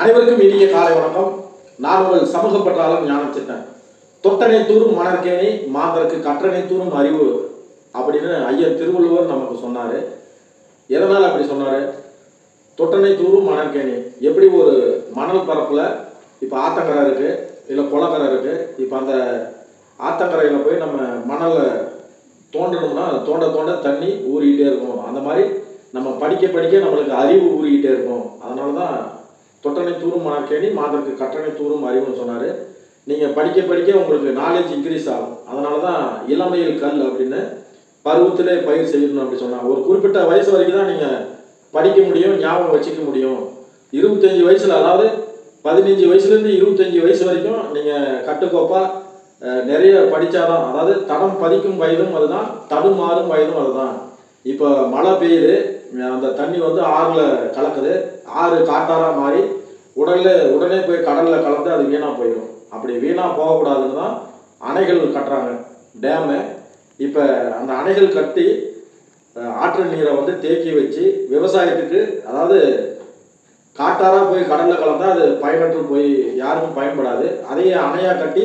அனைவருக்கும் இனிய காலை வணக்கம். நான் உங்கள் சமூக பற்றாளர் ஞானச்சித்தன். தொட்டனை தூரும் மணற்கேணி மாந்தருக்கு கற்றனை தூரும் அறிவு அப்படின்னு ஐயர் திருவள்ளுவர் நமக்கு சொன்னார். எதனால் அப்படி சொன்னார்? தொட்டனை தூரும் மணற்கேணி. எப்படி ஒரு மணல் பரப்பில் இப்போ ஆத்தங்கரை இருக்குது, இல்லை குளக்கரை இருக்குது. இப்போ அந்த ஆத்தங்கரையில் போய் நம்ம மணலை தோண்டணும்னா தோண்ட தோண்ட தண்ணி ஊறிக்கிட்டே இருக்கும். அந்த மாதிரி நம்ம படிக்க படிக்க நம்மளுக்கு அறிவு ஊறிக்கிட்டே இருக்கும். அதனால தான் தொட்டனை தூரும் மணற்கேணி மாந்தருக்கு கற்றனை தூரும் அறிவுன்னு சொன்னார். நீங்கள் படிக்க படிக்க உங்களுக்கு நாலேஜ் இன்க்ரீஸ் ஆகும். அதனால தான் இளமையில் கல் அப்படின்னு பருவத்திலே பயிர் செய்யணும் அப்படி சொன்னாங்க. ஒரு குறிப்பிட்ட வயசு வரைக்கும் தான் நீங்கள் படிக்க முடியும், ஞாபகம் வச்சுக்க முடியும். 25 வயசில், அதாவது 15 வயசுலேருந்து 25 வயசு வரைக்கும் நீங்கள் கட்டுக்கோப்பாக நிறைய படித்தாதான், அதாவது தடம் பதிக்கும் வயதும் அதுதான், தடுமாறும் வயதும் அதுதான். இப்போ மழை பெய்யுது, அந்த தண்ணி வந்து ஆறில் கலக்குது, ஆறு காட்டாராக மாறி உடனே போய் கடலில் கலந்து அது வீணாக போயிடும். அப்படி வீணாக போகக்கூடாதுன்னு தான் அணைகள் கட்டுறாங்க, டேமு. இப்போ அந்த அணைகள் கட்டி ஆற்று நீரை வந்து தேக்கி வச்சு விவசாயத்துக்கு, அதாவது காட்டாராக போய் கடலில் கலந்தால் அது பயனற்று போய் யாருக்கும் பயன்படாது. அதையே அணையாக கட்டி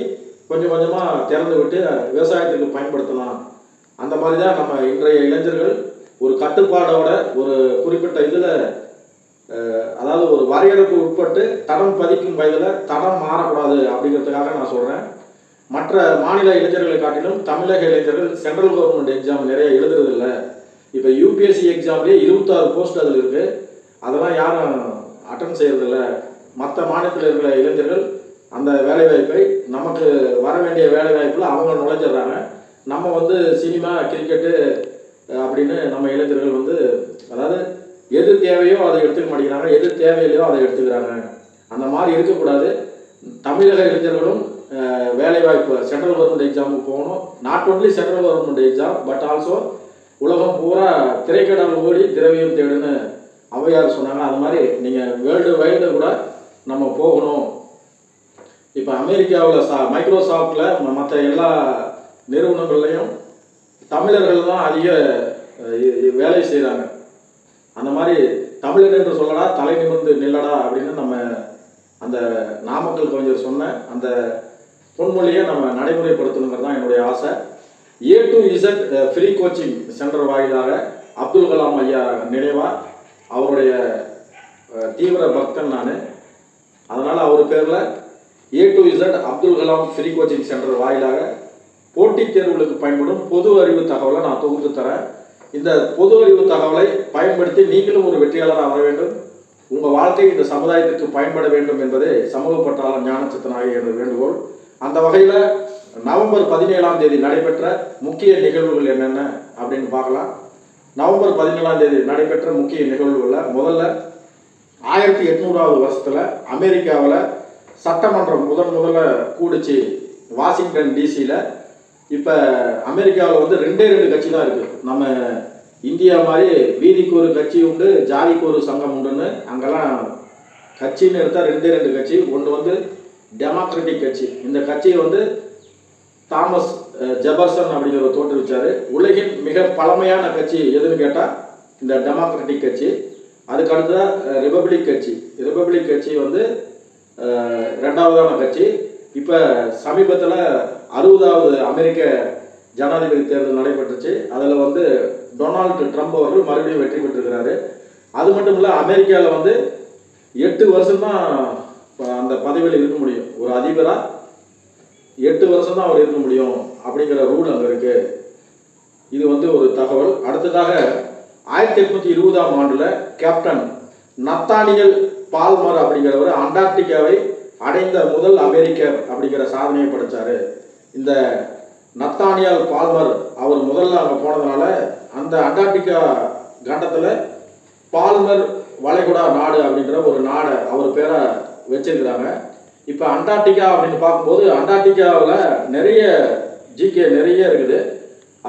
கொஞ்சம் கொஞ்சமாக திறந்து விட்டு விவசாயத்துக்கு பயன்படுத்தலாம். அந்த மாதிரி தான் நம்ம இன்றைய இளைஞர்கள் ஒரு கட்டுப்பாடோட ஒரு குறிப்பிட்ட இதில், அதாவது ஒரு வரையறைக்கு உட்பட்டு தடம் பதிக்கும் வயதில் தடம் மாறக்கூடாது அப்படிங்கிறதுக்காக நான் சொல்கிறேன். மற்ற மாநில இளைஞர்களை காட்டிலும் தமிழக இளைஞர்கள் சென்ட்ரல் கவர்மெண்ட் எக்ஸாம் நிறைய எழுதுறதில்ல. இப்போ யூபிஎஸ்சி எக்ஸாம்லேயே 26 போஸ்ட் அதில் இருக்குது. அதெல்லாம் யாரும் அட்டன் செய்கிறதில்ல. மற்ற மாநிலத்தில் இருக்கிற இளைஞர்கள் அந்த வேலைவாய்ப்பை, நமக்கு வர வேண்டிய வேலைவாய்ப்பில் அவங்க நுழைஞ்சிடுறாங்க. நம்ம வந்து சினிமா, கிரிக்கெட்டு அப்படின்னு நம்ம இளைஞர்கள் வந்து, அதாவது எது தேவையோ அதை எடுத்துக்க மாட்டேங்கிறாங்க, எது தேவையில்லையோ அதை எடுத்துக்கிறாங்க. அந்த மாதிரி இருக்கக்கூடாது. தமிழக இளைஞர்களும் வேலைவாய்ப்பு சென்ட்ரல் கவர்மெண்ட் எக்ஸாமுக்கு போகணும். Not only central government exam, but also உலகம் பூரா திரைக்கடல் ஓடி திரவியம் தேடுன்னு ஔவையார் சொன்னாங்க. அது மாதிரி நீங்கள் வேர்ல்டு வைடு கூட நம்ம போகணும். இப்போ அமெரிக்காவில் மைக்ரோசாஃப்டில் மற்ற எல்லா நிறுவனங்கள்லையும் தமிழர்கள் தான் அதிக வேலை செய்கிறாங்க. அந்த மாதிரி தமிழன் என்று சொல்லடா தலை நிமிர்ந்து நில்லடா அப்படின்னு நம்ம அந்த நாமக்கல் கவிஞர் சொன்ன அந்த பொன்மொழியை நம்ம நடைமுறைப்படுத்தணுங்கிறது தான் என்னுடைய ஆசை. A to Z free coaching centre வாயிலாக அப்துல் கலாம் ஐயா நினைவாக, அவருடைய தீவிர பக்தன் நான். அதனால் அவர் பேரில் A to Z Abdul Kalam free coaching centre வாயிலாக போட்டித் தேர்வுகளுக்கு பயன்படும் பொது அறிவு தகவலை நான் தொகுத்து தரேன். இந்த பொது அறிவு தகவலை பயன்படுத்தி நீங்களும் ஒரு வெற்றியாளராக வர வேண்டும். உங்கள் வாழ்க்கை இந்த சமுதாயத்திற்கு பயன்பட வேண்டும் என்பதே சமூக பற்றாளர் ஞானச்சித்தன் ஆகிய என்ற வேண்டுகோள். அந்த வகையில் நவம்பர் 17ஆம் தேதி நடைபெற்ற முக்கிய நிகழ்வுகள் என்னென்ன அப்படின்னு பார்க்கலாம். நவம்பர் 17ஆம் தேதி நடைபெற்ற முக்கிய நிகழ்வுகளில் முதல்ல 1800ஆவது வருஷத்தில் அமெரிக்காவில் சட்டமன்றம் முதல்ல கூடிச்சு, வாஷிங்டன் டிசியில். இப்போ அமெரிக்காவில் வந்து 2 கட்சி தான் இருக்குது. நம்ம இந்தியா மாதிரி வீதிக்கு ஒரு கட்சி உண்டு, ஜாதிக்கு ஒரு சங்கம் உண்டுன்னு. அங்கெல்லாம் கட்சின்னு எடுத்தால் 2 கட்சி. ஒன்று வந்து டெமோக்ராட்டிக் கட்சி. இந்த கட்சியை வந்து தாமஸ் ஜெபர்சன் அப்படிங்கிறவர் தோற்றுவிச்சார். உலகின் மிக பழமையான கட்சி எதுன்னு கேட்டால் இந்த டெமோக்ராட்டிக் கட்சி. அதுக்கு அடுத்ததாக ரிபப்ளிக் கட்சி. ரிபப்ளிக் கட்சி வந்து 2ஆவதான கட்சி. இப்போ சமீபத்தில் 60ஆவது அமெரிக்க ஜனாதிபதி தேர்தல் நடைபெற்றுச்சு. அதில் வந்து டொனால்டு ட்ரம்ப் அவர்கள் மறுபடியும் வெற்றி பெற்றிருக்கிறாரு. அது மட்டும் இல்லை, அமெரிக்காவில் வந்து 8 வருஷம்தான் அந்த பதவியில் இருக்க முடியும். ஒரு அதிபராக 8 வருஷம் தான் அவர் இருக்க முடியும் அப்படிங்கிற ரூல் அங்கே இருக்குது. இது வந்து ஒரு தகவல். அடுத்ததாக 1820ஆம் ஆண்டில் கேப்டன் நத்தானியல் பால்மர் அப்படிங்கிறவர் அண்டார்டிகாவை அடைந்த முதல் அமெரிக்கர் அப்படிங்கிற சாதனையை படைத்தார். இந்த நத்தானியல் பால்மர் அவர் முதல்ல அங்கே போனதுனால அந்த அண்டார்டிகா கண்டத்தில் பால்மர் வளைகுடா நாடு அப்படின்ற ஒரு நாடை அவர் பேரை வச்சிருக்கிறாங்க. இப்போ அண்டார்டிகா அப்படின்னு பார்க்கும்போது அண்டார்டிகாவில் நிறைய ஜிகே நிறைய இருக்குது.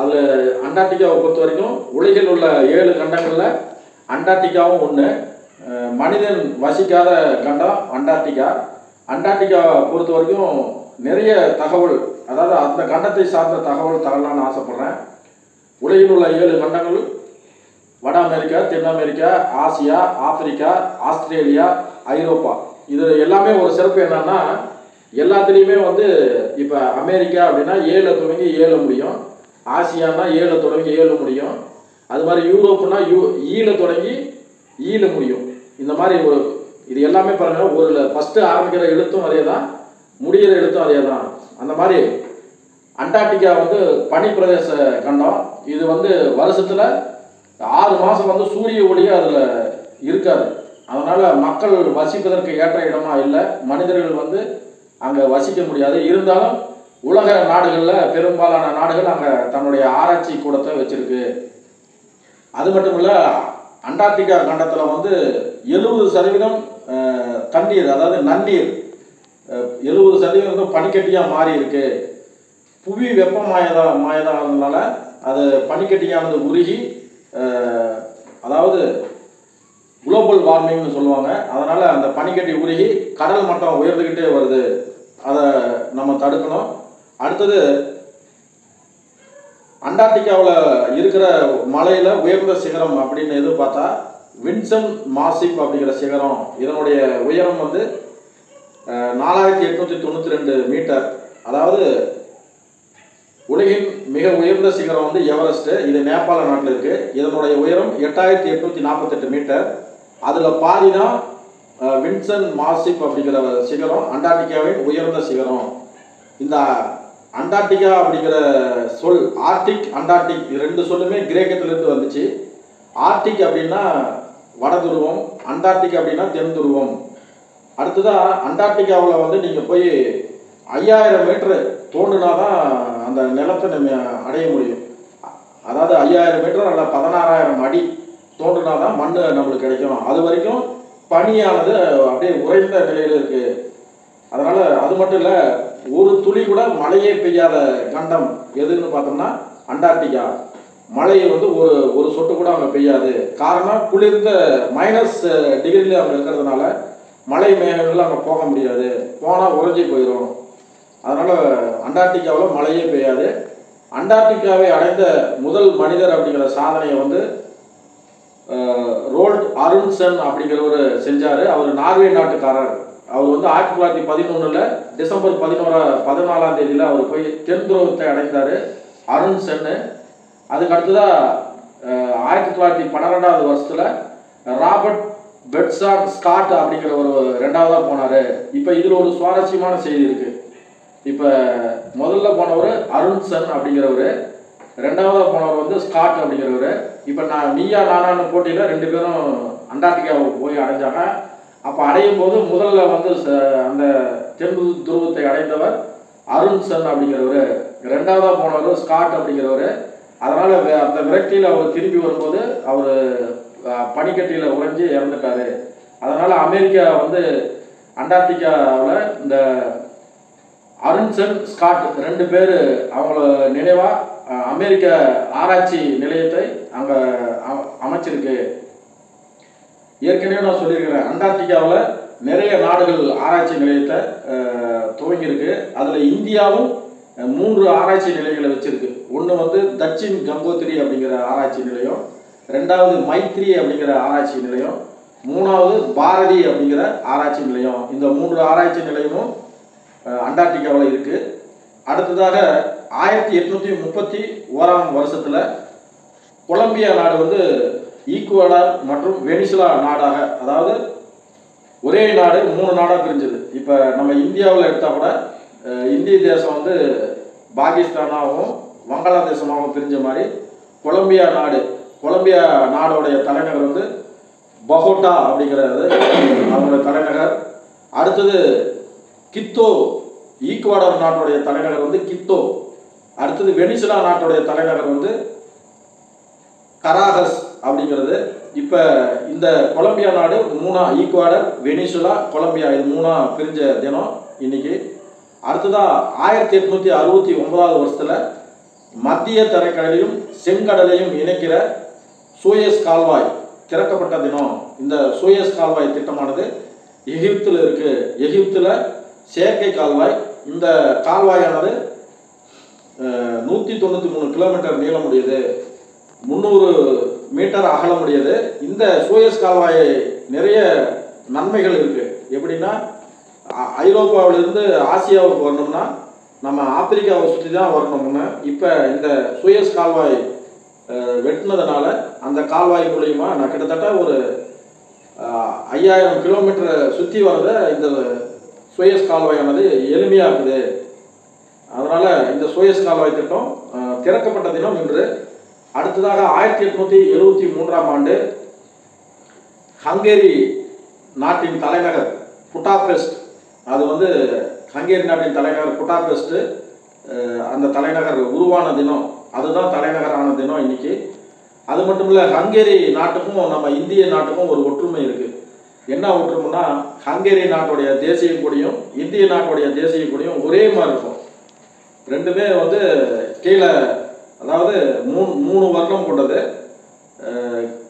அதில் அண்டார்டிகாவை பொறுத்த வரைக்கும் உலகில் உள்ள 7 கண்டங்களில் அண்டார்டிகாவும் ஒன்று. மனிதன் வசிக்காத கண்டம் அண்டார்டிகா. அண்டார்டிகாவை பொறுத்த வரைக்கும் நிறைய தகவல், அதாவது அந்த கண்டத்தை சார்ந்த தகவல் தரலான்னு ஆசைப்பட்றேன். உலகில் உள்ள 7 கண்டங்கள் வட அமெரிக்கா, தென் அமெரிக்கா, ஆசியா, ஆப்பிரிக்கா, ஆஸ்திரேலியா, ஐரோப்பா. இது எல்லாமே ஒரு சிறப்பு என்னன்னா எல்லாத்துலேயுமே வந்து இப்போ அமெரிக்கா அப்படின்னா 7 தொடங்கி 7 முடியும், ஆசியானா 7 தொடங்கி 7 முடியும், அது மாதிரி யூரோப்னா ஈல தொடங்கி ஈல முடியும். இந்த மாதிரி ஒரு இது எல்லாமே பாருங்க, ஒரு ஃபஸ்ட்டு ஆரம்பிக்கிற எழுத்தும் அதே தான், முடிகிற எழுத்தும் அதே தான். அந்த மாதிரி அண்டார்டிகா வந்து பனிப்பிரதேச கண்டம். இது வந்து வருஷத்தில் 6 மாதம் வந்து சூரிய ஒளியே அதில் இருக்காது. அதனால் மக்கள் வசிப்பதற்கு ஏற்ற இடமா இல்லை, மனிதர்கள் வந்து அங்கே வசிக்க முடியாது. இருந்தாலும் உலக நாடுகளில் பெரும்பாலான நாடுகள் அங்கே தன்னுடைய ஆராய்ச்சி கூடத்தை வச்சிருக்கு. அது மட்டும் இல்லை, அண்டார்டிகா கண்டத்தில் வந்து 70% தண்ணீர், அதாவது நன்னீர் 70% பனிக்கட்டியாக மாறி இருக்கு. புவி வெப்பமாயதானதுனால அது பனிக்கட்டியானது உருகி, அதாவது குளோபல் வார்மிங்னு சொல்லுவாங்க. அதனால் அந்த பனிக்கட்டி உருகி கடல் மட்டம் உயர்ந்துக்கிட்டே வருது. அதை நம்ம தடுக்கணும். அடுத்தது அண்டார்டிகாவில் இருக்கிற மலையில் உயர்ந்த சிகரம் அப்படின்னு எது பார்த்தா வின்சன் மாசிப் அப்படிங்கிற சிகரம். இதனுடைய உயரம் வந்து 4892 மீட்டர். அதாவது உலகின் மிக உயர்ந்த சிகரம் வந்து எவரெஸ்ட். இது நேபாள நாட்டில் இருக்குது. இதனுடைய உயரம் 8848 மீட்டர். அதில் பாதி தான் வின்சன் மாசிப் அப்படிங்கிற சிகரம், அண்டார்டிகாவின் உயர்ந்த சிகரம். இந்த அண்டார்டிகா அப்படிங்கிற சொல் ஆர்டிக், அண்டார்டிக் 2 சொல்லுமே கிரேக்கத்திலிருந்து வந்துச்சு. ஆர்டிக் அப்படின்னா வட துருவம், அண்டார்டிக் அப்படின்னா தென் துருவம். அடுத்ததாக அண்டார்டிகாவில் வந்து நீங்கள் போய் 5000 மீட்டரு தோண்டுனா தான் அந்த நிலத்தை நம்ம அடைய முடியும். அதாவது 5000 மீட்டர் அல்ல 16000 அடி தோண்டுனா தான் மண் நம்மளுக்கு கிடைக்கும். அது வரைக்கும் பனியானது அப்படியே உறைந்த நிலையில் இருக்குது. அதனால் அது மட்டும் இல்லை, ஒரு துளி கூட மழையே பெய்யாத கண்டம் எதுன்னு பார்த்தோம்னா அண்டார்டிகா. மழை வந்து ஒரு சொட்டு கூட அங்கே பெய்யாது. காரணம், குளிர்ந்த -டிகிரியில் அங்கே இருக்கிறதுனால மழை மேகங்கள் அங்கே போக முடியாது, போனால் உறைஞ்சி போயிடும். அதனால் அண்டார்டிகாவில் மழையே பெய்யாது. அண்டார்டிகாவை அடைந்த முதல் மனிதர் அப்படிங்கிற சாதனையை வந்து ரோல்ட் அருண்சன் அப்படிங்கிறவர் செஞ்சார். அவர் நார்வே நாட்டுக்காரர். அவர் வந்து 1911 டிசம்பர் 14ஆம் தேதியில் அவர் போய் தென் துருவத்தை அடைந்தார், அருண்சன்னு. அதுக்கு அடுத்ததாக 1912ஆவது வருஷத்தில் ராபர்ட் பெட்சான் ஸ்காட் அப்படிங்கிற ஒரு 2ஆவதாக போனார். இப்போ இதில் ஒரு சுவாரஸ்யமான செய்தி இருக்குது. இப்போ முதல்ல போனவர் அருண்சன் அப்படிங்கிறவர், 2ஆவதாக போனவர் வந்து ஸ்காட் அப்படிங்கிறவர். இப்போ நீயா நானான்னு போட்டியில் 2 பேரும் அண்டார்டிகாவை போய் அடைஞ்சாங்க. அப்போ அடையும் போது முதல்ல வந்து அந்த தென் துருவத்தை அடைந்தவர் அருண்சன் அப்படிங்கிறவர், 2ஆவதாக போனவர் ஸ்காட் அப்படிங்கிறவர். அதனால் அந்த விரக்தியில் அவர் திரும்பி வரும்போது அவர் பனிக்கட்டியில் உறைஞ்சி இறந்துட்டார். அதனால் அமெரிக்கா வந்து அண்டார்டிகாவில் இந்த அருண்சன் ஸ்காட் 2 பேர் அவங்கள நினைவாக அமெரிக்க ஆராய்ச்சி நிலையத்தை அங்கே அமைச்சிருக்கு. ஏற்கனவே நான் சொல்லியிருக்கிறேன், அண்டார்டிகாவில் நிறைய நாடுகள் ஆராய்ச்சி நிலையத்தை துவங்கியிருக்கு. அதில் இந்தியாவும் 3 ஆராய்ச்சி நிலையங்களை வச்சிருக்கு. ஒன்று வந்து தட்சின் கங்கோத்ரி அப்படிங்கிற ஆராய்ச்சி நிலையம், 2வது மைத்ரி அப்படிங்கிற ஆராய்ச்சி நிலையம், 3வது பாரதி அப்படிங்கிற ஆராய்ச்சி நிலையம். இந்த 3 ஆராய்ச்சி நிலையமும் அண்டார்டிகாவில் இருக்குது. அடுத்ததாக 1831ஆம் வருஷத்தில் கொலம்பியா நாடு வந்து ஈக்குவடார் மற்றும் வெனிசுலா நாடாக, அதாவது ஒரே நாடு 3 நாடாக பிரிஞ்சது. இப்போ நம்ம இந்தியாவில் எடுத்தால் கூட இந்திய தேசம் வந்து பாகிஸ்தானாகவும் வங்காளதேசமாகவும் பிரிஞ்ச மாதிரி கொலம்பியா நாடோடைய தலைநகர் வந்து பகோட்டா அப்படிங்கிறது அவங்களுடைய தலைநகர். அடுத்தது கித்தோ, ஈக்குவடார் நாட்டுடைய தலைநகர் வந்து கித்தோ. அடுத்தது வெனிசுலா நாட்டுடைய தலைநகர் வந்து கராகஸ் அப்படிங்கிறது. இப்போ இந்த கொலம்பியா நாடு 3 ஈக்குவடார், வெனிசுலா, கொலம்பியா இது 3 பிரிஞ்ச தினம் இன்னைக்கு. அடுத்ததாக 1869ஆவது வருஷத்தில் மத்திய தரைக்கடலையும் செங்கடலையும் இணைக்கிற சூயஸ் கால்வாய் திறக்கப்பட்ட தினம். இந்த சூயஸ் கால்வாய் திட்டமானது எகிப்தில் இருக்குது. எகிப்தில் செயற்கை கால்வாய். இந்த கால்வாயானது 193 கிலோமீட்டர் நீளமுடையது, 300 மீட்டர் அகலமுடையது. இந்த சூயஸ் கால்வாய் நிறைய நன்மைகள் இருக்குது. எப்படின்னா ஐரோப்பாவிலிருந்து ஆசியாவுக்கு வரணும்னா நம்ம ஆப்பிரிக்காவை சுற்றி தான் வரணும்னு இப்போ இந்த சூயஸ் கால்வாய் வெட்டினதுனால அந்த கால்வாய் மூலியமா நான் கிட்டத்தட்ட ஒரு 5000 கிலோமீட்டரை சுற்றி வரதை இந்த சூயஸ் கால்வாயானது எளிமையாக்குது. அதனால் இந்த சூயஸ் கால்வாய் திட்டம் திறக்கப்பட்ட தினம் இன்று. அடுத்ததாக 1873ஆம் ஆண்டு ஹங்கேரி நாட்டின் தலைநகர் புடாபெஸ்ட், அது வந்து ஹங்கேரி நாட்டின் தலைநகர் புடாபெஸ்ட், அந்த தலைநகர் உருவான தினம், அதுதான் தலைநகரான தினம் இன்னைக்கு. அது மட்டும் இல்லை, ஹங்கேரி நாட்டுக்கும் நம்ம இந்திய நாட்டுக்கும் ஒரு ஒற்றுமை இருக்குது. என்ன ஒற்றுமைன்னா, ஹங்கேரி நாட்டுடைய தேசிய கொடியும் இந்திய நாட்டுடைய தேசிய கொடியும் ஒரே மாதிரி இருக்கும். ரெண்டுமே வந்து கீழே, அதாவது மூணு வர்ணம் கொண்டது.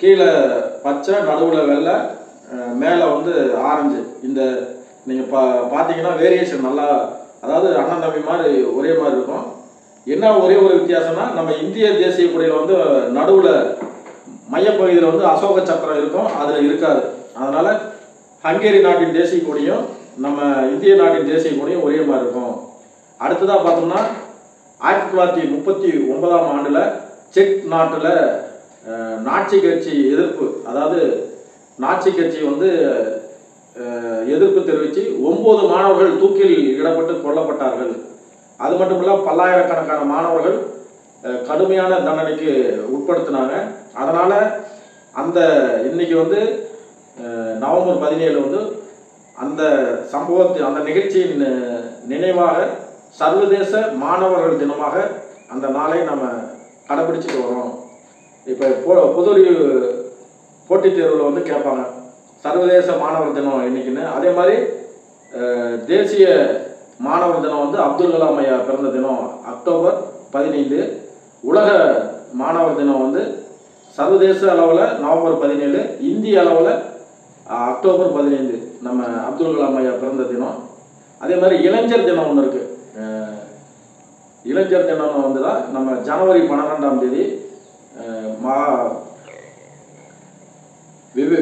கீழே பச்சை, நடுவில் வெள்ளை, மேலே வந்து ஆரஞ்சு. இந்த நீங்கள் பார்த்தீங்கன்னா வேரியேஷன் நல்லா, அதாவது அண்ணன் தம்பி மாதிரி ஒரே மாதிரி இருக்கும். என்ன ஒரே ஒரு வித்தியாசம்னா, நம்ம இந்திய தேசிய கொடியில் வந்து நடுவில் மையப்பகுதியில் வந்து அசோக சக்கரம் இருக்கும், அதில் இருக்காது. அதனால் ஹங்கேரி நாட்டின் தேசிய கொடியும் நம்ம இந்திய நாட்டின் தேசிய கொடியும் ஒரே மாதிரி இருக்கும். அடுத்ததாக பார்த்தோம்னா 1939ஆம் ஆண்டில் செக் நாட்டில் நாட்சி கட்சி எதிர்ப்பு, அதாவது நாட்சி கட்சி வந்து எதிர்ப்பு தெரிவித்து 9 மாணவர்கள் தூக்கில் இடப்பட்டு கொல்லப்பட்டார்கள். அது மட்டும் இல்லை, பல்லாயிரக்கணக்கான மாணவர்கள் கடுமையான தண்டனைக்கு உட்படுத்தினாங்க. அதனால் அந்த இன்னைக்கு வந்து நவம்பர் 17 வந்து அந்த சம்பவத்தை, அந்த நிகழ்ச்சியின் நினைவாக சர்வதேச மாணவர்கள் தினமாக அந்த நாளை நம்ம கடைபிடிச்சிட்டு வரோம். இப்போ பொதுறிவு போட்டித் தேர்வில் வந்து கேட்பாங்க சர்வதேச மாணவர் தினம் இன்னைக்குன்னு. அதே மாதிரி தேசிய மாணவர் தினம் வந்து அப்துல் கலாம் ஐயா பிறந்த தினம் அக்டோபர் 15. உலக மாணவர் தினம் வந்து சர்வதேச அளவில் நவம்பர் 17, இந்திய அளவில் அக்டோபர் 15 நம்ம அப்துல் கலாம் ஐயா பிறந்த தினம். அதே மாதிரி இளைஞர் தினம் ஒன்று இருக்குது. இளைஞர் தினம் வந்து தான் நம்ம ஜனவரி 12ஆம் தேதி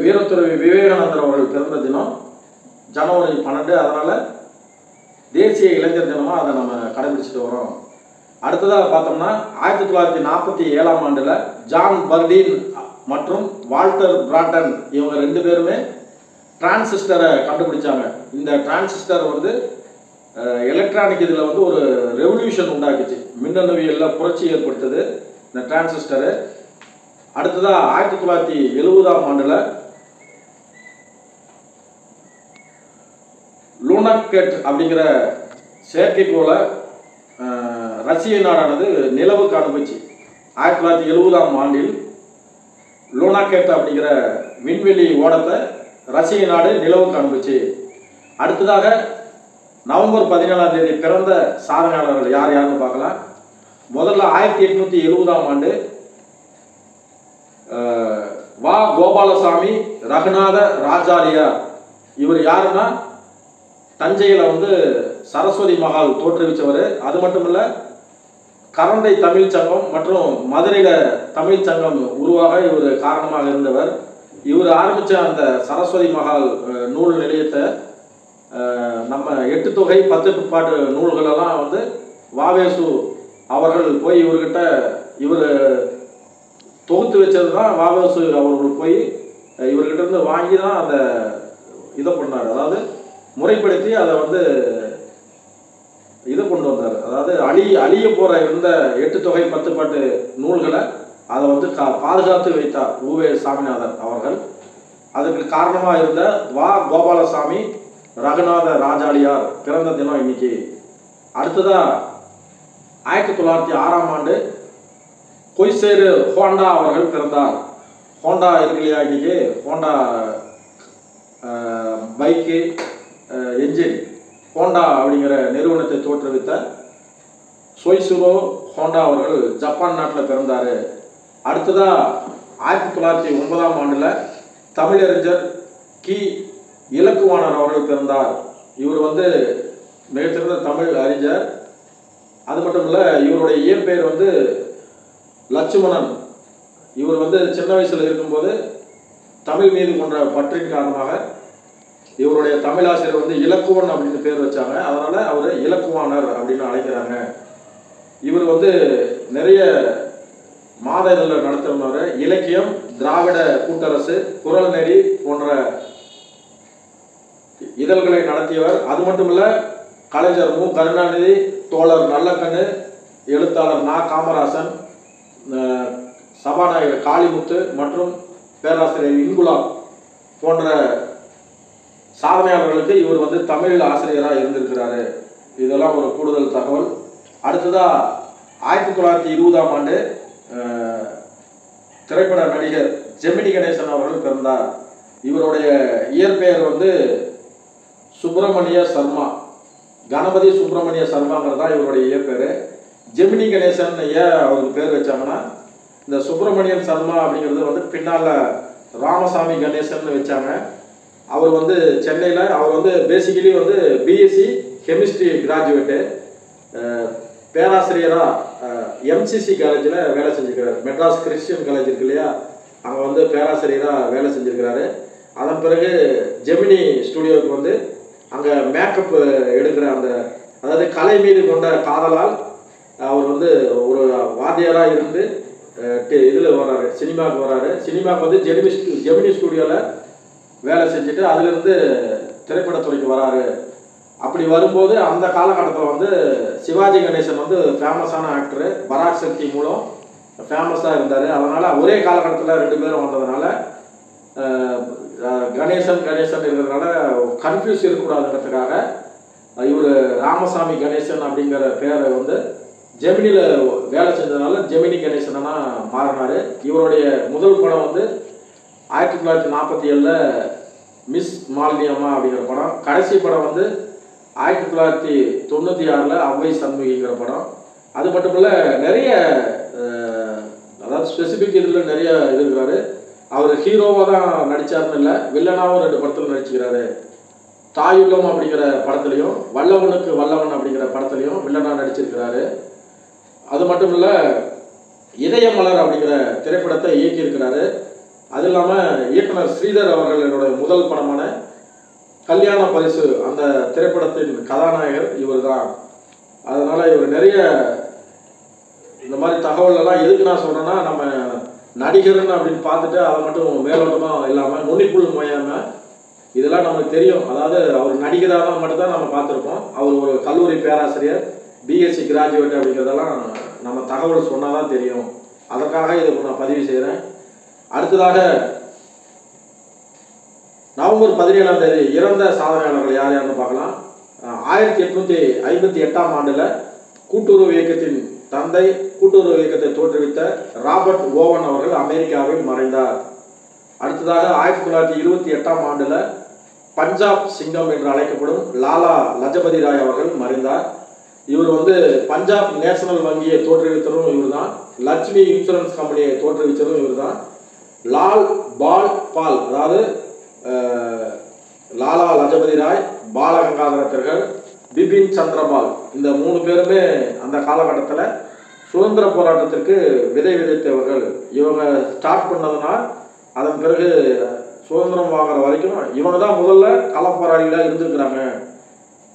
வீரத்துறை விவேகானந்தர் அவர்கள் பிறந்த தினம் ஜனவரி 12. அதனால் தேசிய இளைஞர் தினமாக அதை நம்ம கடைபிடிச்சிட்டு வரோம். அடுத்ததாக பார்த்தோம்னா 1947ஆம் ஆண்டில் ஜான் பர்டீன் மற்றும் வால்டர் பிராட்டன் இவங்க 2 பேருமே டிரான்சிஸ்டரை கண்டுபிடிச்சாங்க. இந்த டிரான்சிஸ்டர் வந்து எலக்ட்ரானிக் இதில் வந்து ஒரு ரெவல்யூஷன் உண்டாக்குச்சு, மின்னணுவியலில் புரட்சி ஏற்படுத்துது இந்த டிரான்சிஸ்டரு. அடுத்ததாக 1970ஆம் ஆண்டில் லூனாக்கெட் அப்படிங்கிற செயற்கைக்கோளை ரஷ்ய நாடானது நிலவுக்கு அனுப்பிச்சு. 1970ஆம் ஆண்டில் லூனாக்கெட் அப்படிங்கிற விண்வெளி ஓடத்தை ரஷ்ய நாடு நிலவுக்கு அனுப்பிச்சு. அடுத்ததாக நவம்பர் 17ஆம் தேதி பிறந்த சாதனையாளர்கள் யார் யாருன்னு பார்க்கலாம். முதல்ல 1870ஆம் ஆண்டு வா கோபாலசாமி ரகுநாத ராஜாரியார். இவர் யாருன்னா தஞ்சையில் வந்து சரஸ்வதி மகால் தோற்றுவிச்சவர். அது மட்டும் இல்லை, கரண்டை தமிழ் சங்கம் மற்றும் மதுரையில் தமிழ் சங்கம் உருவாக இவர் காரணமாக இருந்தவர். இவர் ஆரம்பித்த அந்த சரஸ்வதி மகால் நூல் நிலையத்தை நம்ம 8 தொகை 10 பாட்டு நூல்களெல்லாம் வந்து வாவேசு அவர்கள் போய் இவர்கிட்ட இவர் தொகுத்து வச்சது தான். வாவேசு அவர்கள் போய் இவர்கிட்ட இருந்து வாங்கி தான் அந்த இதை பண்ணார், அதாவது முறைப்படுத்தி அதை வந்து இதை கொண்டு வந்தார். அதாவது அழிய போகிற இருந்த 8 தொகை 10 பாட்டு நூல்களை அதை வந்து பாதுகாத்து வைத்தார் உவே சாமிநாதன் அவர்கள். அதுக்கு காரணமாக இருந்த வா கோபாலசாமி ரகுநாத ராஜாளியார் பிறந்த தினம் இன்னைக்கு. அடுத்ததாக 1906ஆம் ஆண்டு கொய்சேரு ஹோண்டா அவர்கள் பிறந்தார். ஹோண்டா இருக்கு இல்லையா, இன்னைக்கு ஹோண்டா பைக்கு என்ஜின் ஹோண்டா அப்படிங்கிற நிறுவனத்தை தோற்றுவித்த சோய்சுரோ ஹோண்டா அவர்கள் ஜப்பான் நாட்டில் பிறந்தார். அடுத்ததாக 1909ஆம் ஆண்டில் தமிழறிஞர் கி இலக்குவாணர் அவர்கள் பிறந்தார். இவர் வந்து மிகச்சிறந்த தமிழ் அறிஞர். அது மட்டும் இல்லை, இவருடைய இயற்பெயர் வந்து லட்சுமணன். இவர் வந்து சின்ன வயசில் இருக்கும்போது தமிழ் மீது கொண்ட பற்றின் காரணமாக இவருடைய தமிழாசிரியர் வந்து இலக்குவன் அப்படின்னு பேர் வச்சாங்க. அதனால அவர் இலக்குவானர் அப்படின்னு அழைக்கிறாங்க. இவர் வந்து நிறைய மாத இதழில் நடத்துறவர். இலக்கியம், திராவிட கூட்டரசு, குரல் நெறி போன்ற இதழ்களை நடத்தியவர். அது மட்டுமல்ல, கலைஞர் மு கருணாநிதி, தோழர் நல்லக்கண்ணு, எழுத்தாளர் நா காமராசன், சபாநாயகர் காளிமுத்து மற்றும் பேராசிரியர் இன்குலாப் போன்ற சாதனையாளர்களுக்கு இவர் வந்து தமிழ் ஆசிரியராக இருந்திருக்கிறாரு. இதெல்லாம் ஒரு கூடுதல் தகவல். அடுத்ததாக 1920ஆம் ஆண்டு திரைப்பட நடிகர் ஜெமினி கணேசன் அவர்கள் பிறந்தார். இவருடைய இயற்பெயர் வந்து சுப்பிரமணிய சர்மா, கணபதி சுப்பிரமணிய சர்மாங்கிறது தான் இவருடைய இயற்பெயர். ஜெமினி கணேசன் ஏன் அவருக்கு பேர் வச்சாங்கன்னா, இந்த சுப்பிரமணியன் சர்மா அப்படிங்கிறது வந்து பின்னால் ராமசாமி கணேசன் வச்சாங்க. அவர் வந்து சென்னையில், அவர் வந்து பேசிக்கலி வந்து பிஎஸ்சி கெமிஸ்ட்ரி கிராஜுவேட்டு, பேராசிரியராக எம்சிசி காலேஜில் வேலை செஞ்சுருக்கிறார். மெட்ராஸ் கிறிஸ்டியன் காலேஜ் இருக்கு இல்லையா, அங்கே வந்து பேராசிரியராக வேலை செஞ்சுருக்கிறாரு. அதன் பிறகு ஜெமினி ஸ்டுடியோவுக்கு வந்து அங்கே மேக்கப் எடுக்கிற அந்த, அதாவது கலை மீது கொண்ட காதலால் அவர் வந்து ஒரு வாத்தியாராக இருந்து இதில் வர்றாரு, சினிமாவுக்கு வர்றாரு. சினிமாவுக்கு வந்து ஜெமினி ஸ்டுடியோவில் வேலை செஞ்சுட்டு அதிலிருந்து திரைப்படத்துறைக்கு வராரு. அப்படி வரும்போது அந்த காலகட்டத்தில் வந்து சிவாஜி கணேசன் வந்து ஃபேமஸான ஆக்டரு, பராக் சக்தி மூலம் ஃபேமஸாக இருந்தார். அதனால் ஒரே காலகட்டத்தில் ரெண்டு பேரும் வந்ததுனால கணேசன் இருக்கிறதுனால கன்ஃபியூஸ் இருக்கக்கூடாதுன்றதுக்காக இவர் ராமசாமி கணேசன் அப்படிங்கிற பேரை வந்து ஜெமினியில் வேலை செஞ்சதுனால ஜெமினி கணேசனா மாறினார். இவருடைய முதல் படம் வந்து 1947 மிஸ் மாலினி அம்மா அப்படிங்கிற படம். கடைசி படம் வந்து 1996 அவ்வை சண்முகிங்கிற படம். அது மட்டும் இல்லை, நிறைய அதாவது ஸ்பெசிஃபிக் இதில் நிறைய இருக்கிறாரு. அவர் ஹீரோவாக தான் நடித்தார்னு இல்லை, வில்லனாகவும் 2 படத்தில் நடிச்சுக்கிறாரு. தாயுள்ளம் அப்படிங்கிற படத்துலையும், வல்லவனுக்கு வல்லவன் அப்படிங்கிற படத்துலையும் வில்லனாக நடிச்சிருக்கிறாரு. அது மட்டும் இல்லை, இதயமலர் அப்படிங்கிற திரைப்படத்தை இயக்கியிருக்கிறாரு. அது இல்லாமல் இயக்குனர் ஸ்ரீதர் அவர்களுடைய முதல் படமான கல்யாண பரிசு அந்த திரைப்படத்தின் கதாநாயகர் இவர் தான். அதனால் இவர் நிறைய இந்த மாதிரி தகவல் எல்லாம் எதுக்கு நான் சொல்கிறேன்னா, நம்ம நடிகர்னு அப்படின்னு பார்த்துட்டு அதை மட்டும் மேலோட்டமாக இல்லாமல் நுனிப்புள் முயலாமல் இதெல்லாம் நமக்கு தெரியும். அதாவது அவர் நடிகராக மட்டும்தான் நம்ம பார்த்துருப்போம். அவர் ஒரு கல்லூரி பேராசிரியர், பிஎஸ்சி கிராஜுவேட் அப்படிங்கிறதெல்லாம் நம்ம தகவல் சொன்னால் தான் தெரியும். அதற்காக இதை நான் பதிவு செய்கிறேன். அடுத்ததாக நவம்பர் 17ஆம் தேதி இறந்த சாதனையாளர்கள் யார் யாருன்னு பார்க்கலாம். 1858ஆம் ஆண்டில் கூட்டுறவு இயக்கத்தின் தந்தை, கூட்டுறவு இயக்கத்தை தோற்றுவித்த ராபர்ட் ஓவன் அவர்கள் அமெரிக்காவில் மறைந்தார். அடுத்ததாக 1928ஆம் ஆண்டில் பஞ்சாப் சிங்கம் என்று அழைக்கப்படும் லாலா லஜபதி ராய் அவர்கள் மறைந்தார். இவர் வந்து பஞ்சாப் நேஷனல் வங்கியை தோற்றுவித்ததும் இவர் தான், லட்சுமி இன்சூரன்ஸ் கம்பெனியை தோற்றுவித்ததும் இவர் தான். லால் பால் பால், அதாவது லாலா லஜபதி ராய், பாலகங்காதர திலகர், பிபின் சந்திரபால், இந்த 3 பேருமே அந்த காலகட்டத்தில் சுதந்திர போராட்டத்திற்கு விதை விதைத்தவர்கள். இவங்க ஸ்டார்ட் பண்ணதுனால் அதன் பிறகு சுதந்திரம் வாங்குற வரைக்கும் இவங்க தான் முதல்ல களப்போராளிகளாக இருந்துருக்கிறாங்க.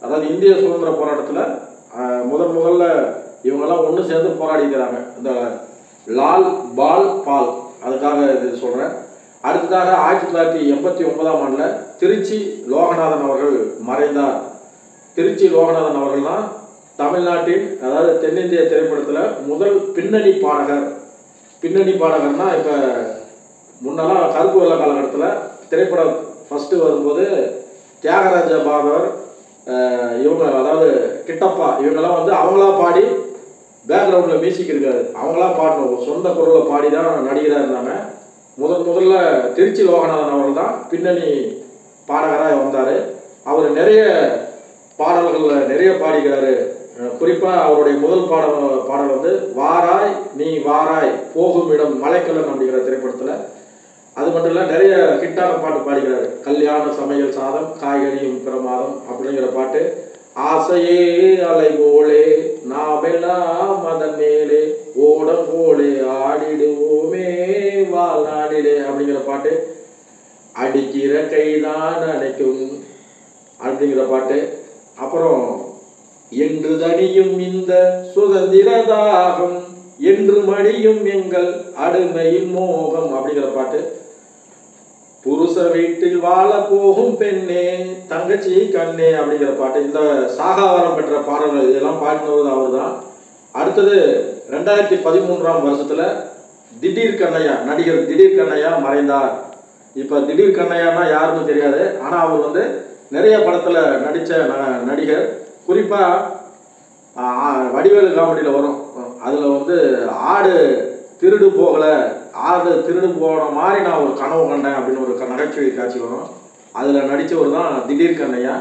அதாவது இந்திய சுதந்திர போராட்டத்தில் முதல்ல இவங்கெல்லாம் ஒன்று சேர்ந்து போராடிக்கிறாங்க. இந்த லால் பால் பால், அதுக்காக இது சொல்கிறேன். அடுத்ததாக 1989ஆம் ஆண்டில் திருச்சி லோகநாதன் அவர்கள் மறைந்தார். திருச்சி லோகநாதன் அவர்கள் தான் தமிழ்நாட்டின், அதாவது தென்னிந்திய திரைப்படத்தில் முதல் பின்னணி பாடகர். பின்னணி பாடகர்னா இப்போ முன்னெல்லாம் கருப்பு வெள்ள காலகட்டத்தில் திரைப்படம் ஃபஸ்ட்டு வரும்போது தியாகராஜ பாகவர், இவங்க அதாவது கிட்டப்பா, இவங்கெல்லாம் வந்து அவங்களா பாடி பேக்ரவுண்டில் மியூசிக் இருக்காது, அவங்களா பாடணும், சொந்த குரலில் பாடி தான் நடிகராக இருந்தாங்க. முதல்ல திருச்சி லோகநாதன் அவர்கள் தான் பின்னணி பாடகராக வந்தார். அவர் நிறைய பாடல்களில் நிறைய பாடிக்கிறாரு. குறிப்பாக அவருடைய முதல் பாடல் வந்து வாராய் நீ வாராய் போகும் இடம் மலைக்கல்லன் அப்படிங்கிற திரைப்படத்தில். அது மட்டும் இல்லை, நிறைய ஹிட்டான பாட்டு பாடிக்கிறாரு. கல்யாண சமையல் சாதம் காய்கறியும் பிரமாதம் அப்படிங்கிற பாட்டு, ஆசையே அலை போலே நாமெல்லாம் அதன் மேலே ஓடம் போலே ஆடிடுவோமே வாழ்நாடிலே அப்படிங்கிற பாட்டு, அடிக்கிற கைதான் அணைக்கும் அப்படிங்கிற பாட்டு. அப்புறம் என்று தனியும் இந்த சுதந்திர தாகம் என்று மடியும் எங்கள் அடிமையின் மோகம் அப்படிங்கிற பாட்டு. புருஷ வீட்டில் வாழ போகும் பெண்ணே தங்கச்சி கண்ணே அப்படிங்கிற பாட்டு. இந்த சாகாவரம் பெற்ற பாடல்கள் இதெல்லாம் பாடினது அவர் தான். அடுத்தது 2013ஆம் வருஷத்துல திடீர் கண்ணையா, நடிகர் திடீர் கண்ணையா மறைந்தார். இப்போ திடீர் கண்ணையானா யாருன்னு தெரியாது, ஆனால் அவர் வந்து நிறைய படத்தில் நடித்த நடிகர். குறிப்பாக வடிவேலு காமெடியில் வரும், அதில் வந்து ஆடு திருடு போகலை, ஆடு திருடு போன மாதிரி நான் ஒரு கனவு கண்டேன் அப்படின்னு ஒரு நகைச்சுவை காட்சி வரும். அதில் நடித்தவர் தான் திடீர் கண்ணையா.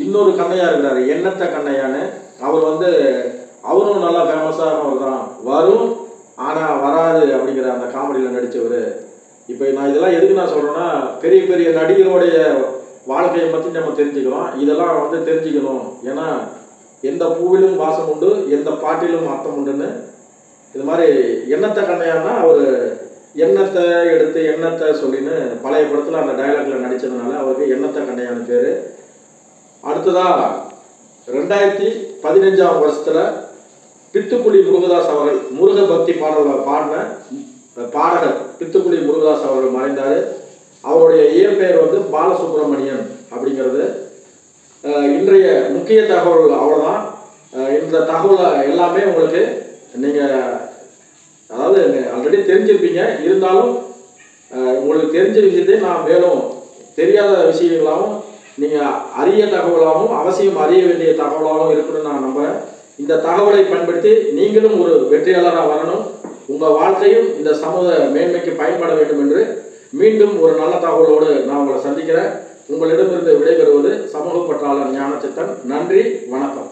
இன்னொரு கண்ணையா இருக்கிறார் எண்ணத்த கண்ணையான்னு. அவர் வந்து அவரும் நல்லா ஃபேமஸானவர் தான். வரும் ஆனால் வராது அப்படிங்கிற அந்த காமெடியில் நடித்தவர். இப்போ நான் இதெல்லாம் எதுக்கு நான் சொல்கிறேன்னா, பெரிய பெரிய நடிகருடைய வாழ்க்கையை பற்றி நம்ம தெரிஞ்சுக்கிறோம். இதெல்லாம் வந்து தெரிஞ்சுக்கணும். ஏன்னா எந்த பூவிலும் வாசம் உண்டு, எந்த பாட்டிலும் அர்த்தம் உண்டுன்னு. இது மாதிரி எண்ணத்தை கண்ணையான்னா அவர் எண்ணத்தை எடுத்து எண்ணத்தை சொல்லின்னு பழைய படத்தில் அந்த டைலாக்ல நடித்ததுனால அவருக்கு எண்ணத்தை கண்ணையான்னு பேர். அடுத்ததாக 2015ஆம் வருஷத்தில் பித்துக்குடி முருகதாஸ் அவர்கள், முருக பக்தி பாடல்கள் பாடின பாடகர் பித்துக்குடி முருகதாஸ் அவர்கள் மறைந்தார். அவருடைய இயற்பெயர் வந்து பாலசுப்ரமணியன் அப்படிங்கிறது. இன்றைய முக்கிய தகவல் அவ்வளோதான். இந்த தகவலை எல்லாமே உங்களுக்கு நீங்கள் அதாவது ஆல்ரெடி தெரிஞ்சிருப்பீங்க. இருந்தாலும் உங்களுக்கு தெரிஞ்ச விஷயத்தை நான் மேலும் தெரியாத விஷயங்களாகவும் நீங்கள் அரிய தகவலாகவும் அவசியம் அறிய வேண்டிய தகவலாகவும் இருக்குன்னு நான் நம்புகிறேன். இந்த தகவலை பயன்படுத்தி நீங்களும் ஒரு வெற்றியாளராக வரணும். உங்கள் வாழ்க்கையும் இந்த சமூக மேன்மைக்கு பயன்பட வேண்டும் என்று மீண்டும் ஒரு நல்ல தகவலோடு நான் உங்களை சந்திக்கிறேன். உங்களிடமிருந்து விடைபெறுவது சமூக பற்றாளர் ஞானச்சித்தன். நன்றி, வணக்கம்.